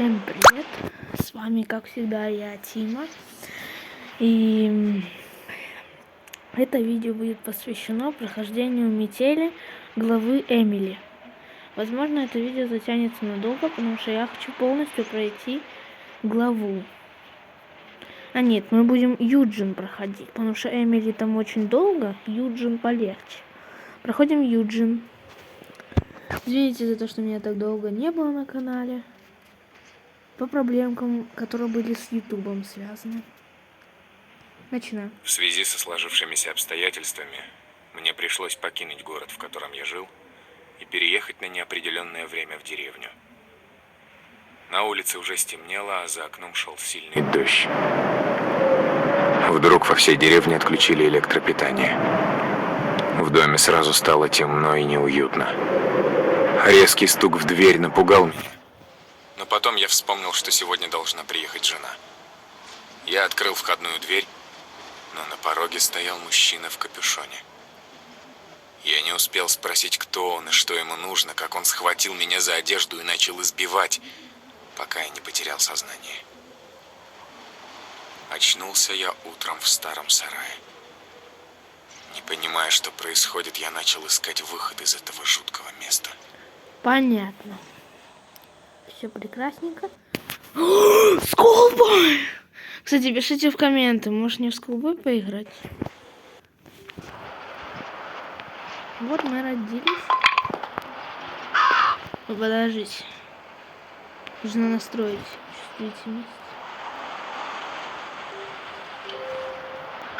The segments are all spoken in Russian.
Всем привет! С вами, как всегда, я, Тима. И это видео будет посвящено прохождению метели главы Эмили. Возможно, это видео затянется надолго, потому что я хочу полностью пройти главу. А нет, мы будем Юджин проходить, потому что Эмили там очень долго, Юджин полегче. Проходим Юджин. Извините за то, что меня так долго не было на канале. По проблемкам, которые были с Ютубом связаны. Начинаем. В связи со сложившимися обстоятельствами мне пришлось покинуть город, в котором я жил, и переехать на неопределенное время в деревню. На улице уже стемнело, а за окном шел сильный дождь. Вдруг во всей деревне отключили электропитание. В доме сразу стало темно и неуютно. Резкий стук в дверь напугал меня. Но потом я вспомнил, что сегодня должна приехать жена. Я открыл входную дверь, но на пороге стоял мужчина в капюшоне. Я не успел спросить, кто он и что ему нужно, как он схватил меня за одежду и начал избивать, пока я не потерял сознание. Очнулся я утром в старом сарае. Не понимая, что происходит, я начал искать выход из этого жуткого места. Понятно. Все прекрасненько. Скулбой! Кстати, пишите в комменты, может мне в Скулбой поиграть? Вот мы родились. Ну, подождите. Нужно настроить чувствительность.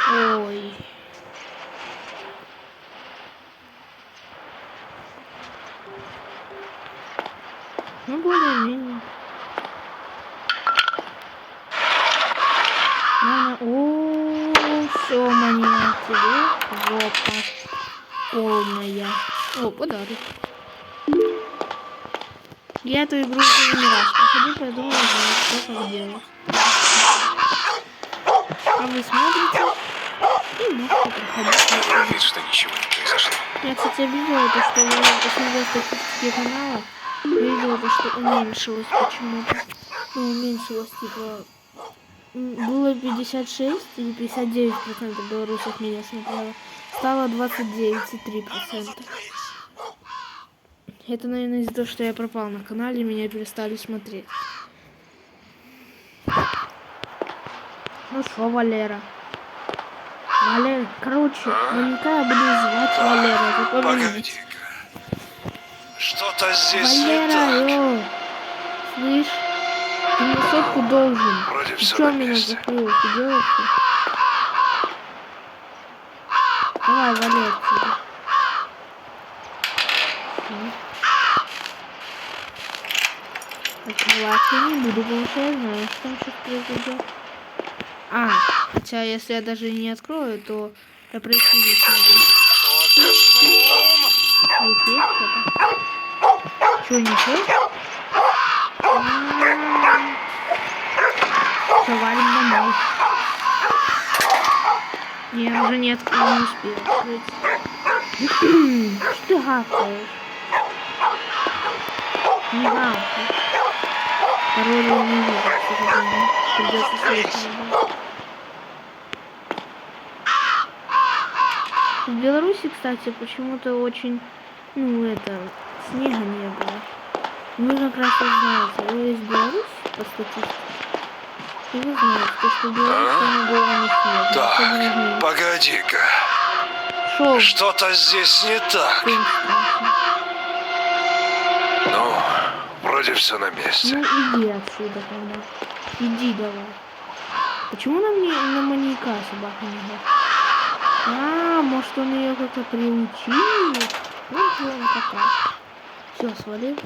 Ой. Ну, более-менее. О, все, мания тебе жопа полная. О, подарок. Я эту игру уже не раз проходил, поэтому знаю, что как делать. А вы смотрите и можете проходить. Вид, что ничего не произошло. Я, кстати, видела то, что я посмотрела статистики канала. Видела то, что уменьшилось почему-то. Ну, уменьшилось, типа... Было 56 или 59% белорусов меня смотрело. Стало 29,3%. Это, наверное, из-за того, что я пропал на канале, меня перестали смотреть. Ну что, Валера? Валера, короче, наверняка я буду звать Валера. Запоминайте. Что-то здесь Валера, не так. йо. Слышь? Ты мне сотку должен. Вроде Ты все чё на меня месте. закрыл? Ты делаешь? Давай, вали отсюда. Открывать я не буду, потому что я знаю, что там сейчас произойдет. Хотя если я даже не открою, то я пройти не смогу. Здесь есть что-то? Чё, ничего? Всё, валим домой. Я уже не успел открыть. Что ты гавкаешь? Не гавкай. Пароль я не вижу, к сожалению. Придется слышать. В Беларуси, кстати, почему-то очень, снега не было. Вы как раз и знаете, вы из Беларуси по статистике. И вы знаете, что в Беларуси не было ни снега. Так, погоди-ка. Что-то здесь не так. Ну, вроде все на месте. Ну, иди отсюда тогда. Иди давай. Почему на маньяка собака не гавкает? Может он ее как-то приучил? Вот же он какая. Все, свалил.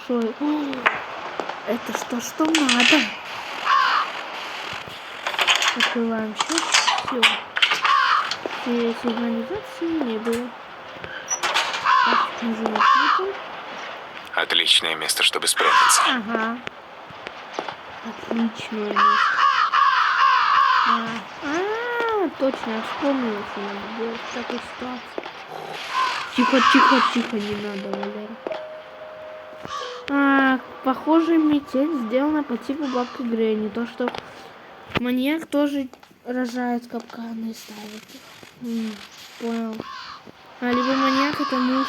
Шо? Это что надо? Открываем счет. Все. Сигнализации не было. Отличное место, чтобы спрятаться. Ага. Отличное место. Точно, я вспомнила, что надо делать в такой ситуации. Тихо, не надо, Валера. Похоже, метель сделана по типу бабки Гренни. То, что маньяк тоже рожает капканы и ставит их. Понял. Либо маньяк это муж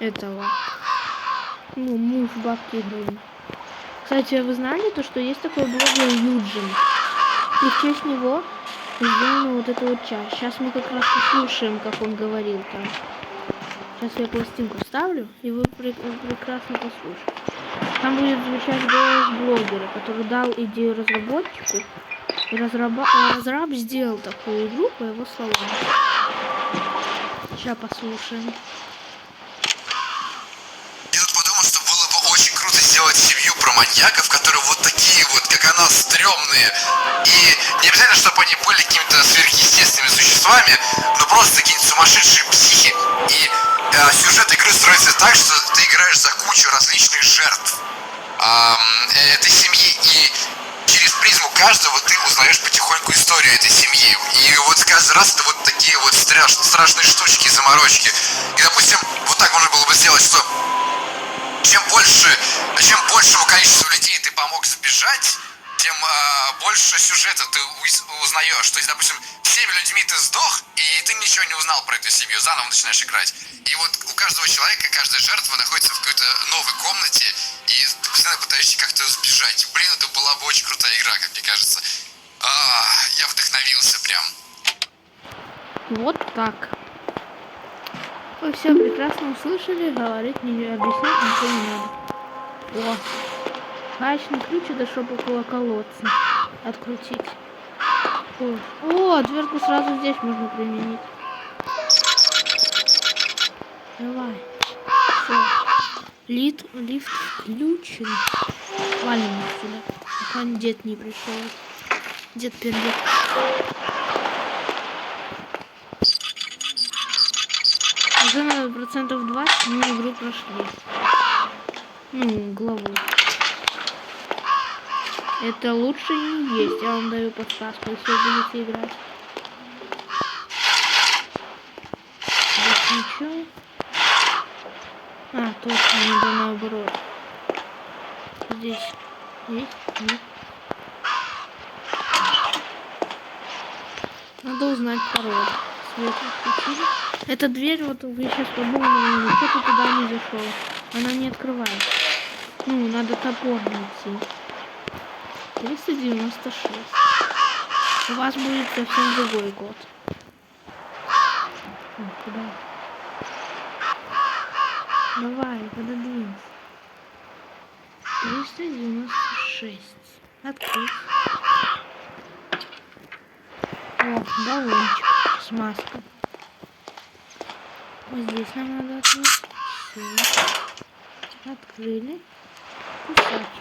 этого. Ну, муж бабки Гренни. Кстати, вы знали то, что есть такой блогер Юджин? И в честь него сделана вот эта вот часть. Сейчас мы как раз послушаем, как он говорил там. Сейчас я пластинку ставлю, и вы прекрасно послушаете. Там будет звучать голос блогера, который дал идею разработчику. И разраб сделал такую игру по его словам. Сейчас послушаем. Я тут подумал, что было бы очень круто сделать семью про маньяков, которые вот такие вот, как она, стрёмные. И не обязательно, чтобы они были какими-то сверхъестественными существами, но просто какие-нибудь сумасшедшие психи. И сюжет игры строится так, что ты играешь за кучу различных жертв этой семьи, и через призму каждого ты узнаешь потихоньку историю этой семьи. И вот каждый раз это вот такие вот страшные штучки, заморочки. И, допустим, вот так можно было бы сделать, что чем большему количеству людей ты помог сбежать, тем больше сюжета ты узнаешь. То есть, допустим, всеми людьми ты сдох, и ты ничего не узнал про эту семью, заново начинаешь играть. И вот у каждого человека, каждая жертва находится в какой-то новой комнате, и ты постоянно пытаешься как-то сбежать. Блин, это была бы очень крутая игра, как мне кажется. Я вдохновился прям. Вот так. Вы все прекрасно услышали, говорить, не объяснять ничего не надо. О, гаечный ключ это чтобы около колодца открутить. О, дверку сразу здесь можно применить. Давай. Все. Лифт включен. Валим отсюда. Пока дед не пришел. Дед пердет. Уже на процентов 20 мы игру прошли. Ну, главу. Это лучше не есть. Я вам даю подсказку, если вы будете играть. Здесь ничего. Точно, надо наоборот. Здесь есть? Нет. Надо узнать пароль. Свет включили. Эта дверь, вот вы сейчас подумали, кто-то туда не зашел. Она не открывается. Ну, надо топор найти. 396. У вас будет совсем другой год. Куда? Давай, пододвинься. 396. Открыть. О, баллончик с маской. Вот здесь нам надо открыть. Все. Открыли. Кусачки.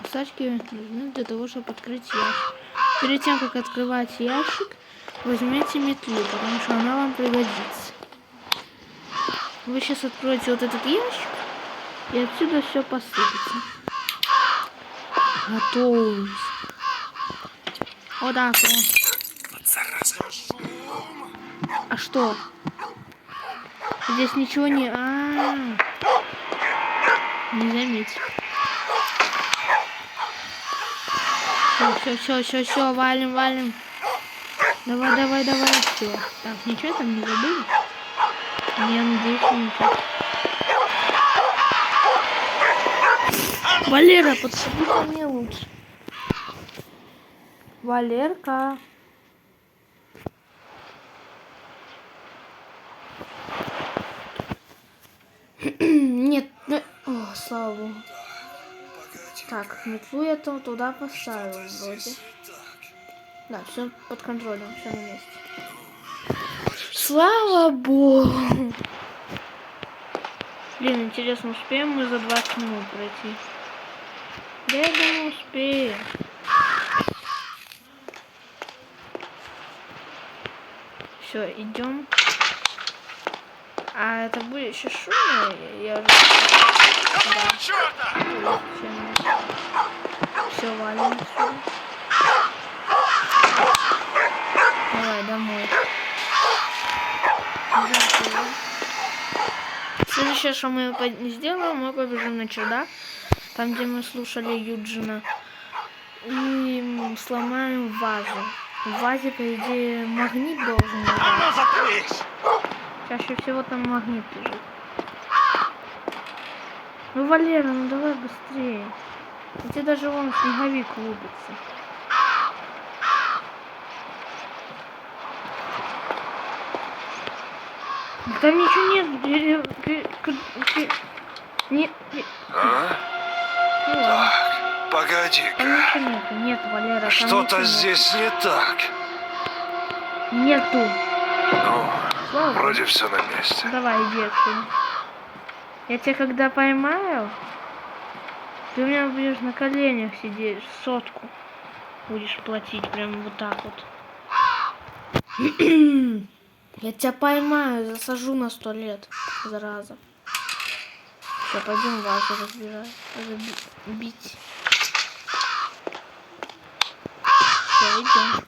Кусачки нужны для того, чтобы открыть ящик. Перед тем, как открывать ящик, возьмите метлу, потому что она вам пригодится. Вы сейчас откроете вот этот ящик, и отсюда все посыпется. Готовность. Вот так вот. А что? Здесь ничего не... Не заметил. Все, валим. Давай, все. Так, ничего там не забыли? Я надеюсь, ничего. Валера, подсуди ко мне лучше. Валерка. Нет, о, слава богу. Так, метлу я там туда поставила вроде. Да, все под контролем, все на месте. Слава богу. Блин, интересно, успеем мы за 20 минут пройти? Да я думаю, успеем. Все, идем. А это будет еще шумно? Я уже... Да. Все, валим отсюда. Давай, домой. Следующее, что мы сделаем, мы побежим на чердак, там, где мы слушали Юджина, и сломаем вазу. В вазе, по идее, магнит должен лежать. Чаще всего там магнит лежит. Ну, Валера, ну давай быстрее. Где даже вон снеговик лупится. Там ничего нет. Нет. Так, погоди-ка. Там ничего нету. Нет, Валера. Что-то здесь не так. Нету. Ну, Слава. вроде все на месте. Давай, иди отсюда. Я тебя когда поймаю, ты у меня будешь на коленях сидеть, 100 будешь платить, прям вот так вот. Я тебя поймаю, засажу на 100 лет, зараза. Все, пойдем вазу разбирать, бить. Все, идем.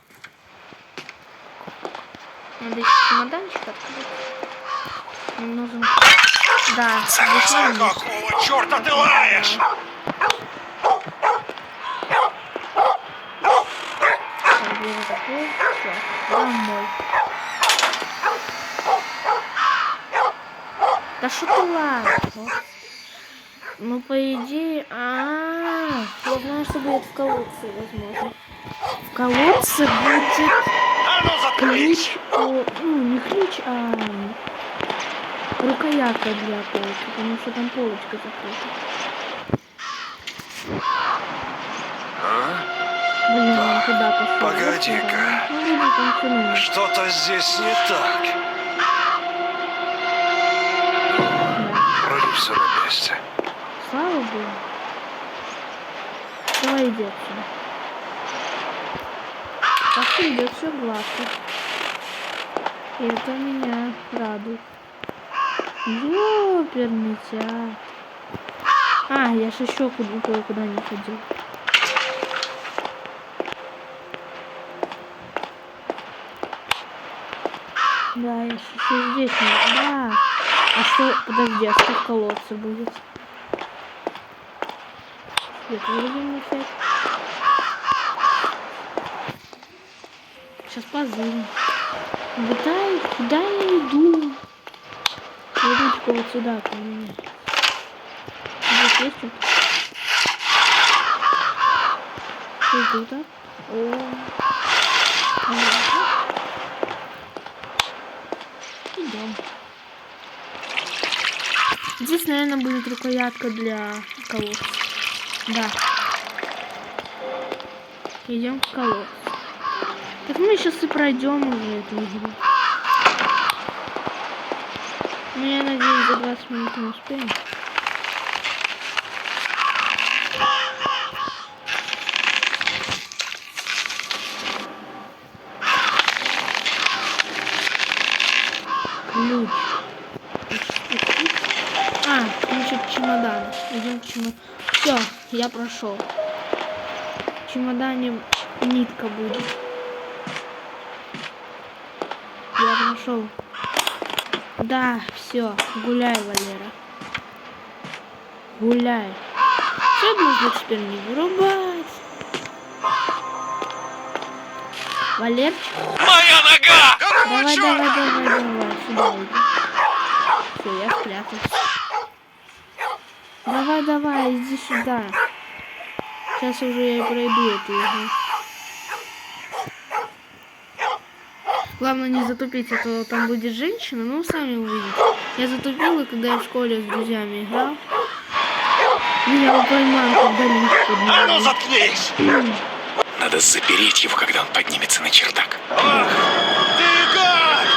Надо еще чемоданчик открыть. Мне нужен... Да, Какого черта ты лаешь? Домой. Да что ты лаешь? Ну, по идее... Я знаю, что будет в колодце, возможно. В колодце будет ключ... не ключ, а... рукоятка для полки, потому что там полочка закрыта. Блин, он туда пошел. Погоди-ка. Что-то здесь не так. Вроде все на месте. Слава Богу. Давай иди отсюда. Так идет все гладко. И это меня радует. Ёперный театр. Я ж еще куда не ходил. Да, я ж еще здесь не... Да. А что... Подожди, а что в колодце будет? Свет вырубим опять. Сейчас позырим. Куда я иду? Я иду типа вот сюда, ко мне. Здесь есть что-то? Что это так? Идем. Здесь, наверное, будет рукоятка для колодца. Да. Идем к колодцу. Так мы сейчас и пройдем уже эту игру. Но я надеюсь, за 20 минут мы успеем. Ключ. Ключ от чемодана. Идем к чемодану. Все, я прошел. В чемодане нитка будет. Я прошел. Да, все, гуляй, Валера. Гуляй. Все можно теперь не вырубать. Валерчик. Моя нога! Давай. Сюда иди. Все, я спрятался. Давай, иди сюда. Сейчас уже я пройду эту игру. Главное не затупить, а то там будет женщина, ну сами увидите. Я затупила, когда я в школе с друзьями играл. Меня поймал, когда лифт поднимал. Ну заткнись! Надо запереть его, когда он поднимется на чердак. Ах, ты гад!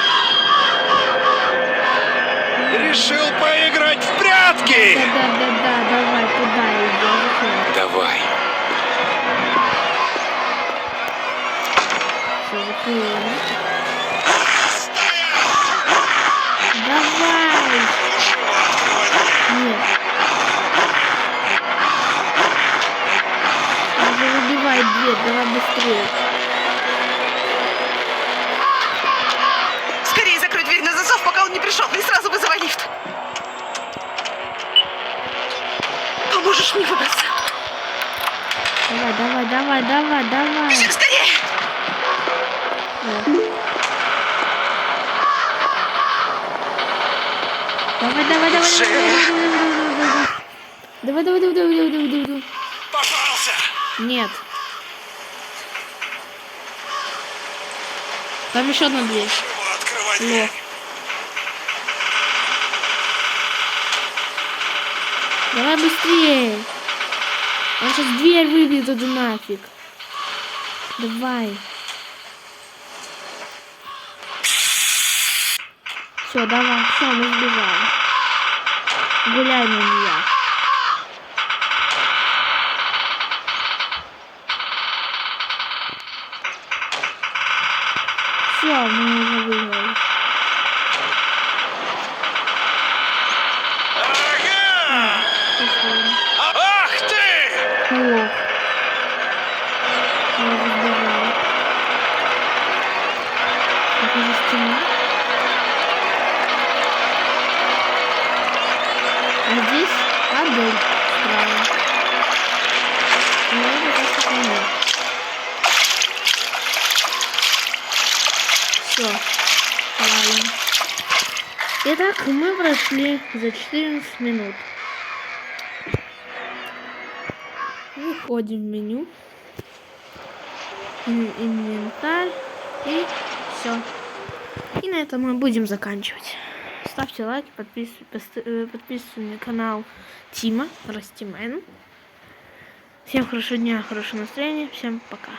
Решил поиграть в прятки? Да, давай, туда иди. Давай. Все, закрыла. Давай! Нет. Надо выбивать дверь, давай быстрее. Скорее закрой дверь на засов, пока он не пришел, и сразу вызывай лифт. можешь мне выбраться. Давай, давай, давай, давай, давай. Скорее! Давай, давай, давай, Уже. давай, давай, давай, давай, давай, давай, давай, давай. Попался! Нет. Там еще одна дверь. Чего открывать Лох. дверь? Давай быстрее. Он сейчас дверь выбьет эту нафиг. Давай. Все, давай, все, мы сбежали. Гуляй, маньяк. Все, мы уже выиграли. Ага! Спасибо. Ах ты! Лох. Я уже сбежала. Это же стена. А здесь Адель справа. Ну, это просто конец. Все. Ладно. Итак, мы прошли за 14 минут. Выходим в меню. Инвентарь. И все. И на этом мы будем заканчивать. Ставьте лайки, подписывайтесь на канал Тима Растимен. Всем хорошего дня, хорошего настроения. Всем пока.